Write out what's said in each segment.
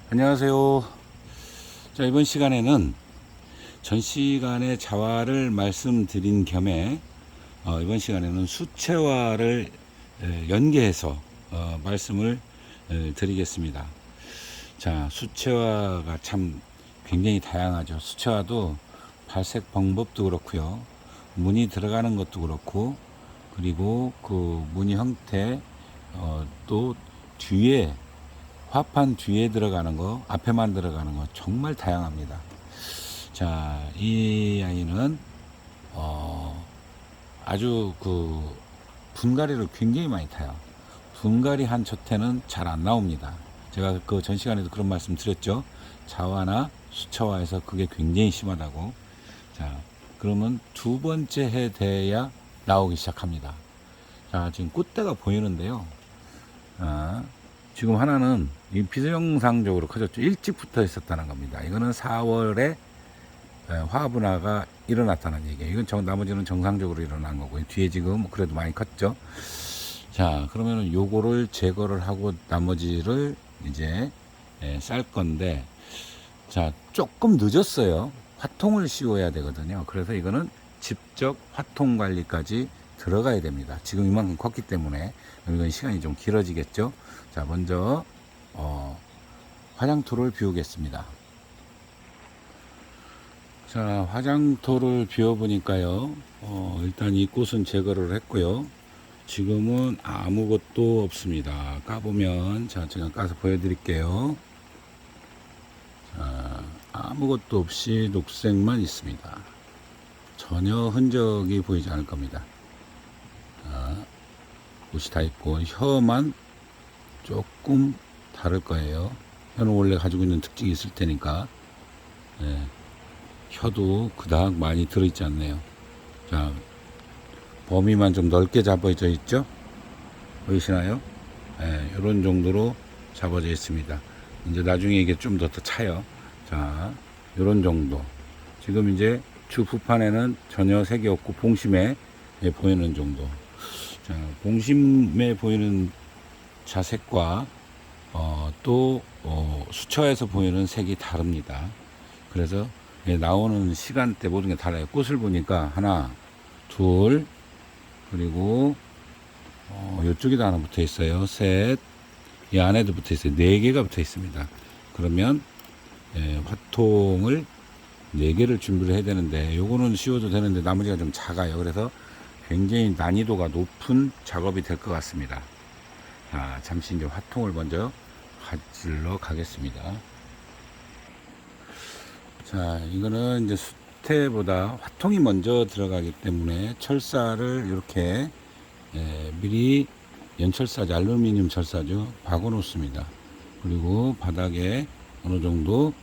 안녕하세요. 자, 이번 시간에는 전 시간에 자화를 말씀드린 겸해 이번 시간에는 수채화를 연계해서 말씀을 드리겠습니다. 자, 수채화가 참 굉장히 다양하죠. 수채화도 발색 방법도 그렇고요. 무늬 들어가는 것도 그렇고, 그리고 그 무늬 형태 또 뒤에 화판 뒤에 들어가는 거, 앞에만 들어가는 거 정말 다양합니다. 자, 이 아이는 아주 그 분갈이를 굉장히 많이 타요. 분갈이 한 첫 해는 잘 안 나옵니다. 제가 그 전 시간에도 그런 말씀 드렸죠. 자화나 수채화에서 그게 굉장히 심하다고. 자, 그러면 두 번째 해 돼야 나오기 시작합니다. 자, 지금 꽃대가 보이는데요. 지금 하나는 비정상적으로 커졌죠. 일찍 붙어 있었다는 겁니다. 이거는 4월에 화분화가 일어났다는 얘기예요. 이건 나머지는 정상적으로 일어난 거고요. 뒤에 지금 그래도 많이 컸죠. 자, 그러면은 요거를 제거를 하고 나머지를 이제 쌀 건데, 자, 조금 늦었어요. 화통을 씌워야 되거든요. 그래서 이거는 직접 화통 관리까지 들어가야 됩니다. 지금 이만큼 컸기 때문에 이건 시간이 좀 길어지겠죠. 자, 먼저 화장토를 비우겠습니다. 자, 화장토를 비워 보니까요. 일단 이 꽃은 제거를 했고요. 지금은 아무것도 없습니다. 까보면, 자, 제가 까서 보여드릴게요. 자, 아무것도 없이 녹색만 있습니다. 전혀 흔적이 보이지 않을 겁니다. 꽃이 다 있고 혀만 조금 다를 거예요. 혀는 원래 가지고 있는 특징이 있을 테니까. 혀도 그닥 많이 들어있지 않네요. 자, 범위만 좀 넓게 잡아져 있죠? 보이시나요? 이런 정도로 잡아져 있습니다. 이제 나중에 이게 좀 더 차요. 자, 이런 정도. 지금 이제 주부판에는 전혀 색이 없고 봉심에 보이는 정도. 자, 봉심에 보이는 자색과 또 수처에서 보이는 색이 다릅니다. 그래서 나오는 시간대 모든 게 달라요. 꽃을 보니까 하나, 둘, 그리고 이쪽에도 하나 붙어 있어요. 셋, 이 안에도 붙어 있어요. 네 개가 붙어 있습니다. 그러면 화통을 4개를 준비를 해야 되는데, 요거는 씌워도 되는데 나머지가 좀 작아요. 그래서 굉장히 난이도가 높은 작업이 될 것 같습니다. 자, 잠시 이제 화통을 먼저 가지러 가겠습니다. 자, 이거는 이제 수태보다 화통이 먼저 들어가기 때문에 철사를 이렇게 미리 연철사죠. 알루미늄 철사죠. 박아 놓습니다. 그리고 바닥에 어느 정도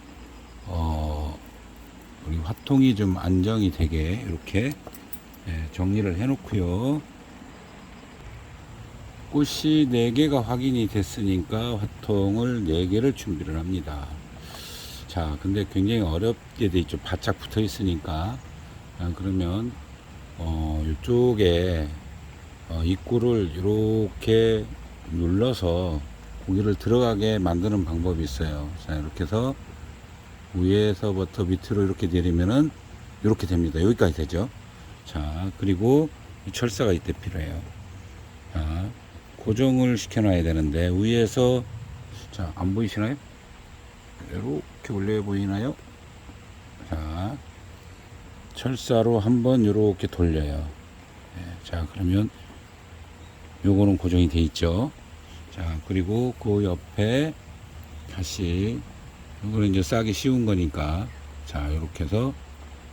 우리 화통이 좀 안정이 되게 이렇게 정리를 해 놓고요. 꽃이 4개가 확인이 됐으니까 화통을 4개를 준비를 합니다. 자, 근데 굉장히 어렵게 돼 있죠. 바짝 붙어 있으니까. 그러면 이쪽에 입구를 이렇게 눌러서 고기를 들어가게 만드는 방법이 있어요. 자, 이렇게 해서 위에서부터 밑으로 이렇게 내리면은 이렇게 됩니다. 여기까지 되죠. 자, 그리고 이 철사가 이때 필요해요. 자, 고정을 시켜놔야 되는데 위에서, 자, 안 보이시나요? 이렇게 올려 보이나요? 자, 철사로 한번 이렇게 돌려요. 자, 그러면 요거는 고정이 돼 있죠. 자, 그리고 그 옆에 다시, 요거는 이제 싸기 쉬운 거니까, 자, 이렇게 해서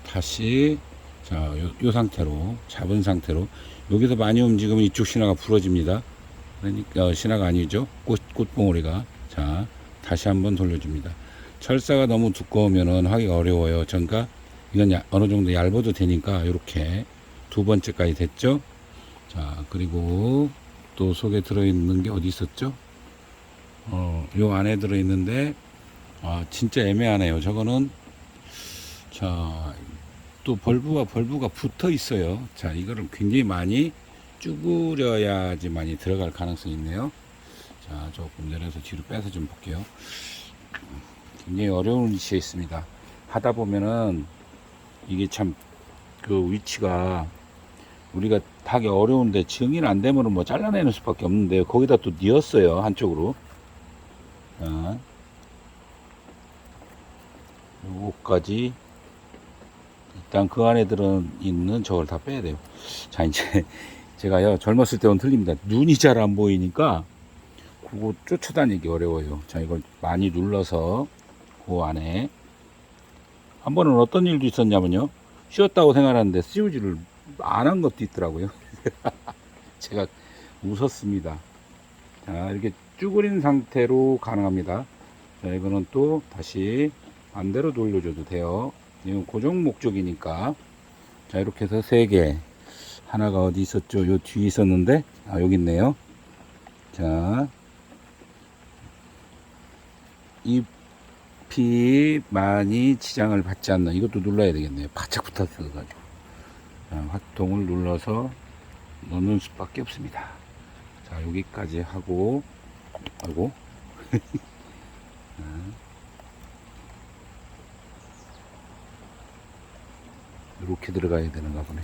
다시, 자, 요 상태로, 잡은 상태로, 여기서 많이 움직이면 이쪽 신화가 부러집니다. 그러니까 신화가 아니죠. 꽃봉오리가. 자, 다시 한번 돌려줍니다. 철사가 너무 두꺼우면은 하기가 어려워요. 그러니까 이건 어느 정도 얇아도 되니까 이렇게 두 번째까지 됐죠. 자, 그리고 또 속에 들어있는 게 어디 있었죠? 요 안에 들어있는데, 진짜 애매하네요. 저거는, 자, 또 벌브가 붙어 있어요. 자, 이거를 굉장히 많이 쭈그려야지 많이 들어갈 가능성이 있네요. 자, 조금 내려서 뒤로 빼서 좀 볼게요. 굉장히 어려운 위치에 있습니다. 하다 보면은 이게 참 그 위치가 우리가 하기 어려운데 정의는 안 되면은 뭐 잘라내는 수밖에 없는데 거기다 또 뉘었어요 한쪽으로. 자, 요거까지 일단 그 안에 들어 있는 저걸 다 빼야 돼요. 자 이제 제가요 젊었을 때는 틀립니다. 눈이 잘 안 보이니까 그거 쫓아다니기 어려워요. 자 이걸 많이 눌러서 그 안에 한 번은 어떤 일도 있었냐면요. 씌웠다고 생각하는데 씌우지를 안 한 것도 있더라고요. 제가 웃었습니다. 자, 이렇게 쭈그린 상태로 가능합니다. 자, 이거는 또 다시 반대로 돌려줘도 돼요. 이건 고정 목적이니까. 자, 이렇게 해서 3개. 하나가 어디 있었죠? 요 뒤에 있었는데, 아, 여기 있네요. 자, 잎이 많이 지장을 받지 않는, 이것도 눌러야 되겠네요. 바짝 붙었어가지고. 자, 화통을 눌러서 넣는 수밖에 없습니다. 자, 여기까지 하고, 아이고. 이렇게 들어가야 되는가 보네.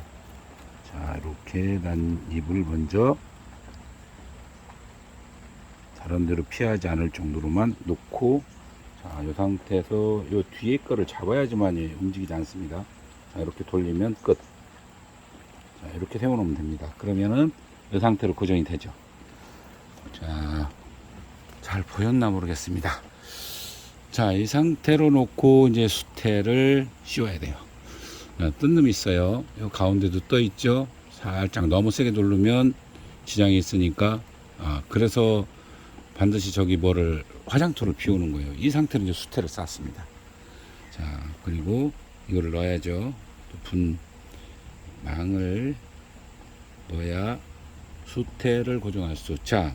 자, 이렇게 난 잎을 먼저 다른 데로 피하지 않을 정도로만 놓고, 자, 이 상태에서 이 뒤에 거를 잡아야지만 움직이지 않습니다. 자, 이렇게 돌리면 끝. 자, 이렇게 세워놓으면 됩니다. 그러면은 이 상태로 고정이 되죠. 자, 잘 보였나 모르겠습니다. 자, 이 상태로 놓고 이제 수태를 씌워야 돼요. 뜬 놈이 있어요. 이 가운데도 떠 있죠. 살짝 너무 세게 누르면 지장이 있으니까, 그래서 반드시 저기 뭐를 화장토를 비우는 거예요. 이 상태로 이제 수태를 쌓습니다. 자, 그리고 이거를 넣어야죠. 분 망을 넣어야 수태를 고정할 수. 자,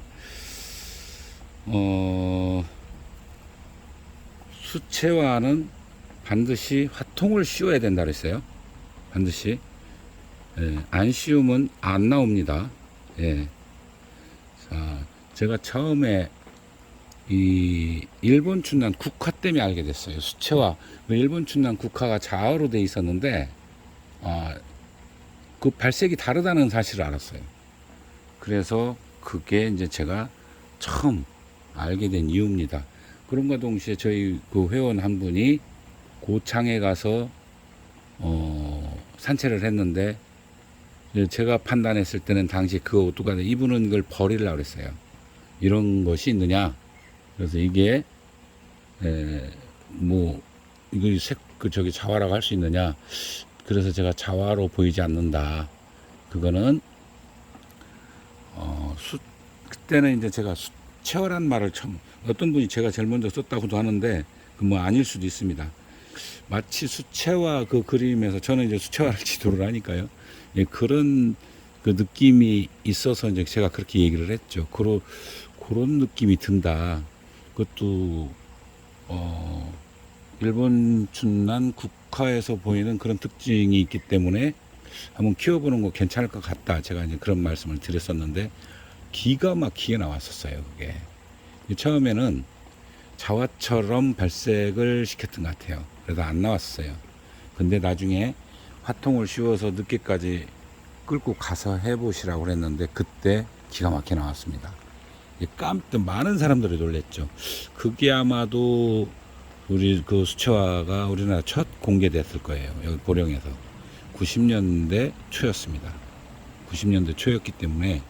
수채화는 반드시 화통을 씌워야 된다 그랬어요. 반드시. 예, 안 씌우면 안 나옵니다. 예. 자, 제가 처음에 이 일본 춘난 국화 때문에 알게 됐어요. 수채화. 일본 춘난 국화가 자화로 돼 있었는데, 그 발색이 다르다는 사실을 알았어요. 그래서 그게 이제 제가 처음 알게 된 이유입니다. 그런가 동시에 저희 그 회원 한 분이 고창에 가서 산책을 했는데, 제가 판단했을 때는 당시 그 오뚜가 이분은 이걸 버리려고 그랬어요. 이런 것이 있느냐. 그래서 이게 이거 저기 자화라고 할 수 있느냐. 그래서 제가 자화로 보이지 않는다. 그거는 그때는 이제 제가 수채화란 말을 처음, 어떤 분이 제가 제일 먼저 썼다고도 하는데 그 뭐 아닐 수도 있습니다. 마치 수채화 그 그림에서 저는 이제 수채화를 지도를 하니까요. 예, 그런 그 느낌이 있어서 이제 제가 그렇게 얘기를 했죠. 그런 느낌이 든다. 그것도 일본 춘난 국화에서 보이는 그런 특징이 있기 때문에 한번 키워보는 거 괜찮을 것 같다. 제가 이제 그런 말씀을 드렸었는데 기가 막히게 나왔었어요. 그게 처음에는 자화처럼 발색을 시켰던 것 같아요. 그래서 안 나왔어요. 근데 나중에 화통을 씌워서 늦게까지 끌고 가서 해보시라고 그랬는데 그때 기가 막히게 나왔습니다. 깜짝 많은 사람들이 놀랬죠. 그게 아마도 우리 그 수채화가 우리나라 첫 공개됐을 거예요. 여기 보령에서 90년대 초였습니다. 90년대 초였기 때문에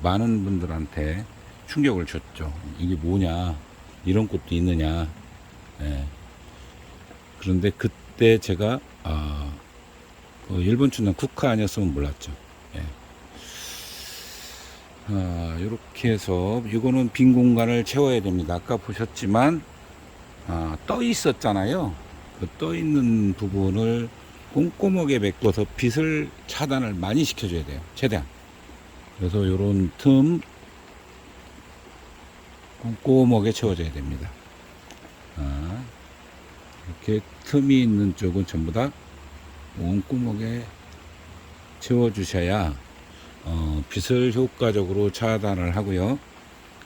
많은 분들한테 충격을 줬죠. 이게 뭐냐, 이런 꽃도 있느냐. 예. 그런데 그때 제가 그 일본 춘난 국화 아니었으면 몰랐죠. 예. 이렇게 해서 이거는 빈 공간을 채워야 됩니다. 아까 보셨지만 떠 있었잖아요. 그 떠 있는 부분을 꼼꼼하게 메꿔서 빛을 차단을 많이 시켜줘야 돼요. 최대한. 그래서 이런 틈 꼼꼼하게 채워줘야 됩니다. 이렇게 틈이 있는 쪽은 전부 다 꼼꼼하게 채워주셔야 빛을 효과적으로 차단을 하고요.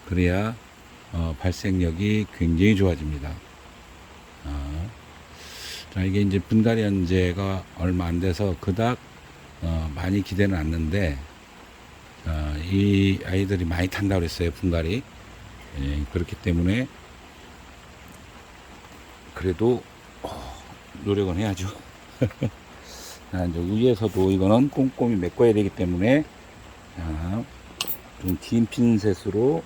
그래야 발색력이 굉장히 좋아집니다. 자, 이게 이제 분갈이 한 지가 얼마 안 돼서 그닥 많이 기대는 않는데, 이 아이들이 많이 탄다고 그랬어요, 분갈이. 예, 그렇기 때문에 그래도 노력은 해야죠. 자, 이제 위에서도 이거는 꼼꼼히 메꿔야 되기 때문에, 자, 좀 긴 핀셋으로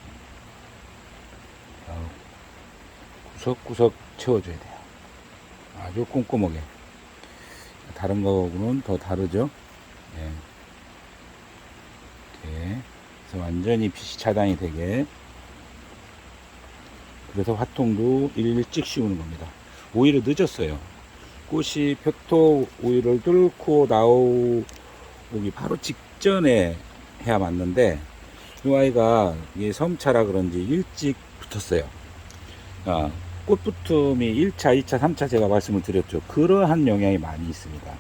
구석구석 채워줘야 돼요. 아주 꼼꼼하게. 다른 거하고는 더 다르죠. 예. 이렇게. 그래서 완전히 빛이 차단이 되게. 그래서 화통도 일찍 씌우는 겁니다. 오히려 늦었어요. 꽃이 표토 오일을 뚫고 나오기 바로 직전에 해야 맞는데, 이 아이가 이게 섬차라 그런지 일찍 붙었어요. 꽃붙음이 1차, 2차, 3차 제가 말씀을 드렸죠. 그러한 영향이 많이 있습니다.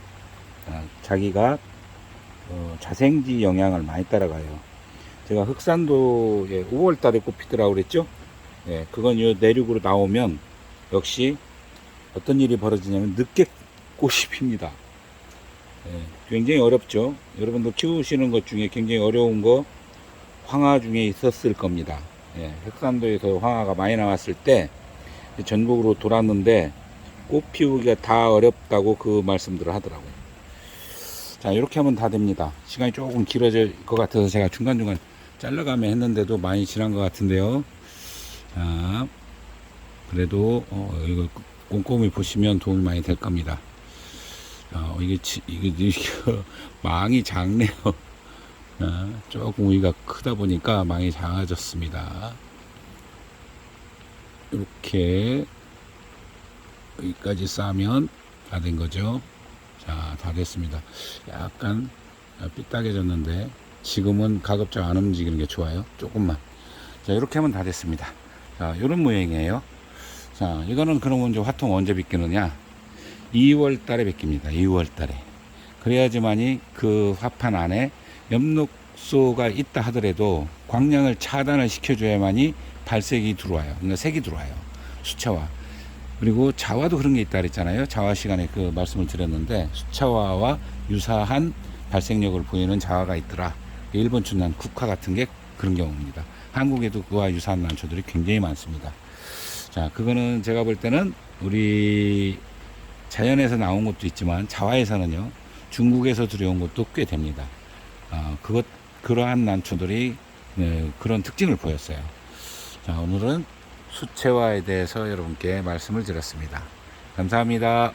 자기가 자생지 영향을 많이 따라가요. 제가 흑산도에 5월 달에 꽃 피더라고 그랬죠. 예, 그건 이 내륙으로 나오면 역시 어떤 일이 벌어지냐면 늦게 꽃이 핍니다. 예, 굉장히 어렵죠. 여러분들 키우시는 것 중에 굉장히 어려운 거 황화 중에 있었을 겁니다. 예, 흑산도에서 황화가 많이 나왔을 때 전국으로 돌았는데 꽃 피우기가 다 어렵다고 그 말씀들을 하더라고요. 자, 이렇게 하면 다 됩니다. 시간이 조금 길어질 것 같아서 제가 중간중간 잘라가며 했는데도 많이 지난 것 같은데요. 자, 그래도 이거 꼼꼼히 보시면 도움이 많이 될 겁니다. 이게 망이 작네요. 조금 우위가 크다 보니까 망이 작아졌습니다. 이렇게 여기까지 싸면 다 된 거죠. 자, 다 됐습니다. 약간 삐딱해졌는데 지금은 가급적 안 움직이는 게 좋아요. 조금만. 자, 이렇게 하면 다 됐습니다. 자, 이런 모양이에요. 자, 이거는 그러면 이제 화통 언제 빗기느냐? 2월 달에 빗깁니다. 2월 달에. 그래야지만이 그 화판 안에 엽록소가 있다 하더라도 광량을 차단을 시켜줘야만이 발색이 들어와요. 그러니까 색이 들어와요. 수채화. 그리고 자화도 그런 게 있다 그랬잖아요. 자화 시간에 그 말씀을 드렸는데, 수채화와 유사한 발색력을 보이는 자화가 있더라. 일본 춘난 국화 같은 게 그런 경우입니다. 한국에도 그와 유사한 난초들이 굉장히 많습니다. 자, 그거는 제가 볼 때는 우리 자연에서 나온 것도 있지만 자화에서는요, 중국에서 들여온 것도 꽤 됩니다. 그러한 난초들이 그런 특징을 보였어요. 자, 오늘은 수채화에 대해서 여러분께 말씀을 드렸습니다. 감사합니다.